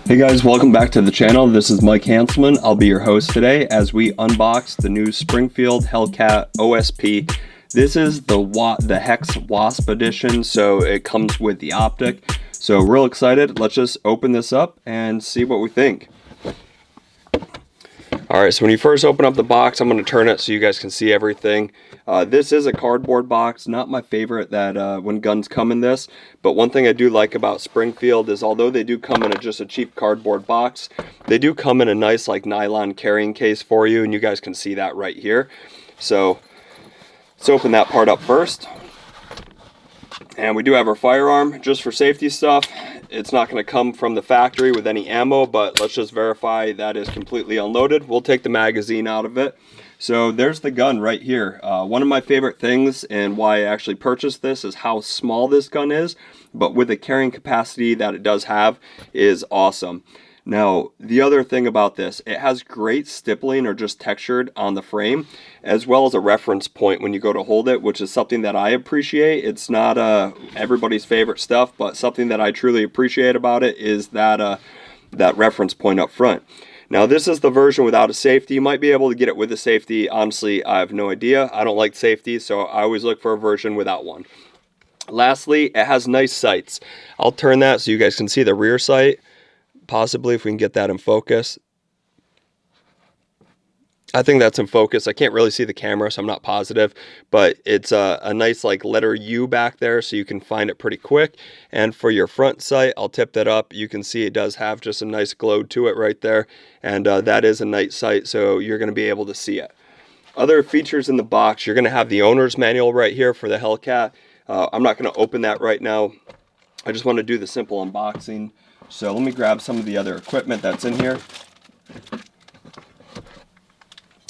Hey guys, welcome back to the channel. This is Mike Hanselman. I'll be your host today as we unbox the new Springfield HELLCAT OSP. This is the Hex Wasp edition, so it comes with the optic. So real excited. Let's just open this up and see what we think. Alright, so when you first open up the box, I'm going to turn it so you guys can see everything. This is a cardboard box, not my favorite that when guns come in this, but one thing I do like about Springfield is although they do come in just a cheap cardboard box, they do come in a nice like nylon carrying case for you, and you guys can see that right here. So let's open that part up first. And we do have our firearm just for safety stuff. It's not going to come from the factory with any ammo, but let's just verify that is completely unloaded. We'll take the magazine out of it. So there's the gun right here. One of my favorite things and why I actually purchased this is how small this gun is, but with the carrying capacity that it does have is awesome. Now, the other thing about this, it has great stippling or just textured on the frame, as well as a reference point when you go to hold it, which is something that I appreciate. It's not everybody's favorite stuff, but something that I truly appreciate about it is that, that reference point up front. Now, this is the version without a safety. You might be able to get it with a safety. Honestly, I have no idea. I don't like safety, so I always look for a version without one. Lastly, it has nice sights. I'll turn that so you guys can see the rear sight. Possibly if we can get that in focus. I think that's in focus. I can't really see the camera, so I'm not positive, but it's a nice like letter U back there, so you can find it pretty quick. And for your front sight, I'll tip that up. You can see it does have just a nice glow to it right there, and that is a night sight, so you're going to be able to see it. Other features in the box, you're going to have the owner's manual right here for the HELLCAT. I'm not going to open that right now. I just want to do the simple unboxing. So let me grab some of the other equipment that's in here.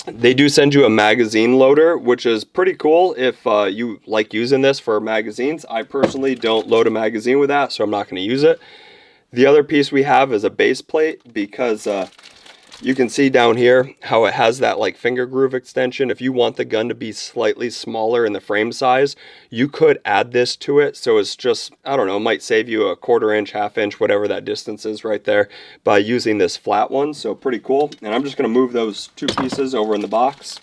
They do send you a magazine loader, which is pretty cool if you like using this for magazines. I personally don't load a magazine with that, so I'm not going to use it. The other piece we have is a base plate because you can see down here how it has that like finger groove extension. If you want the gun to be slightly smaller in the frame size, you could add this to it. So it's just, I don't know, it might save you a 1/4 inch, 1/2 inch, whatever that distance is right there by using this flat one. So pretty cool. And I'm just going to move those two pieces over in the box.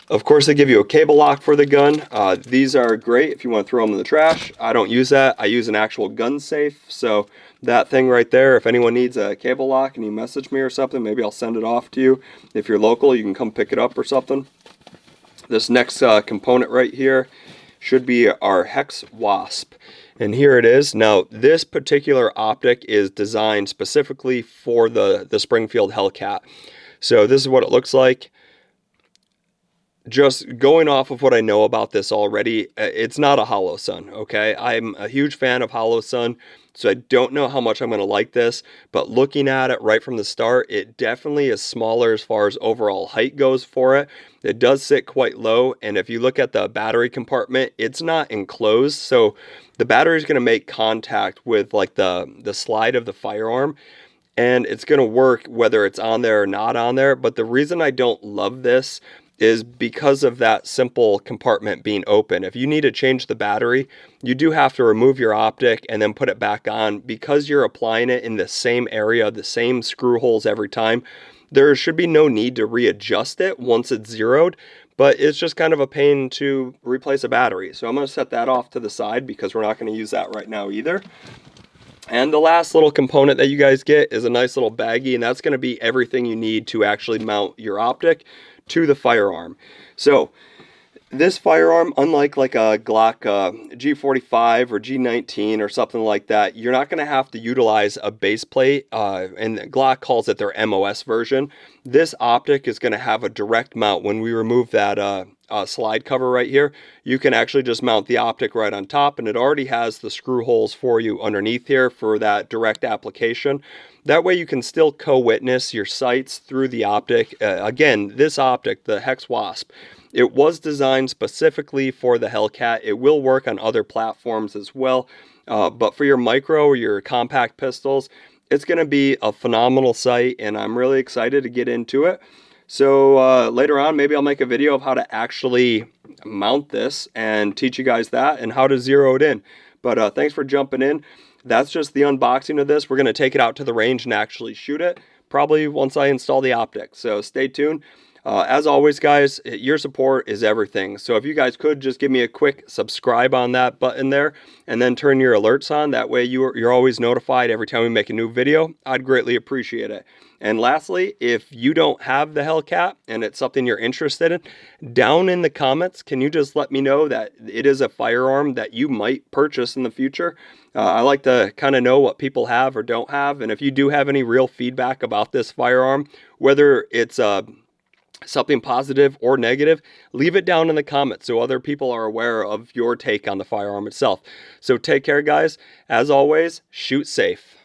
Of course, they give you a cable lock for the gun. These are great if you want to throw them in the trash. I don't use that. I use an actual gun safe. So that thing right there, if anyone needs a cable lock and you message me or something, maybe I'll send it off to you. If you're local, you can come pick it up or something. This next component right here should be our Hex Wasp. And here it is. Now, this particular optic is designed specifically for the Springfield HELLCAT. So this is what it looks like. Just going off of what I know about this already, it's not a hollow sun, okay? I'm a huge fan of hollow sun, so I don't know how much I'm going to like this, but looking at it right from the start, it definitely is smaller as far as overall height goes for it. It does sit quite low, and if you look at the battery compartment, it's not enclosed, so the battery is going to make contact with like the slide of the firearm, and it's going to work whether it's on there or not on there. But the reason I don't love this is because of that simple compartment being open. If you need to change the battery, you do have to remove your optic and then put it back on. Because you're applying it in the same area, the same screw holes every time, there should be no need to readjust it once it's zeroed, but it's just kind of a pain to replace a battery. So I'm going to set that off to the side because we're not going to use that right now either. And the last little component that you guys get is a nice little baggie, and that's going to be everything you need to actually mount your optic to the firearm. So this firearm, unlike like a Glock G45 or G19 or something like that, you're not going to have to utilize a base plate, and Glock calls it their MOS version. This optic is going to have a direct mount. When we remove that slide cover right here, you can actually just mount the optic right on top, and it already has the screw holes for you underneath here for that direct application. That way you can still co-witness your sights through the optic. Again, this optic, the Hex Wasp, it was designed specifically for the HELLCAT. It will work on other platforms as well, but for your micro or your compact pistols, it's going to be a phenomenal sight, and I'm really excited to get into it. So later on, maybe I'll make a video of how to actually mount this and teach you guys that and how to zero it in. But thanks for jumping in. that's just the unboxing of this. We're going to take it out to the range and actually shoot it, probably once I install the optics. So stay tuned. As always, guys, your support is everything. So if you guys could just give me a quick subscribe on that button there and then turn your alerts on, that way you're always notified every time we make a new video, I'd greatly appreciate it. And lastly, if you don't have the HELLCAT and it's something you're interested in, down in the comments, can you just let me know that it is a firearm that you might purchase in the future? I like to kind of know what people have or don't have, and if you do have any real feedback about this firearm, whether it's something positive or negative, leave it down in the comments so other people are aware of your take on the firearm itself. So take care, guys. As always, shoot safe.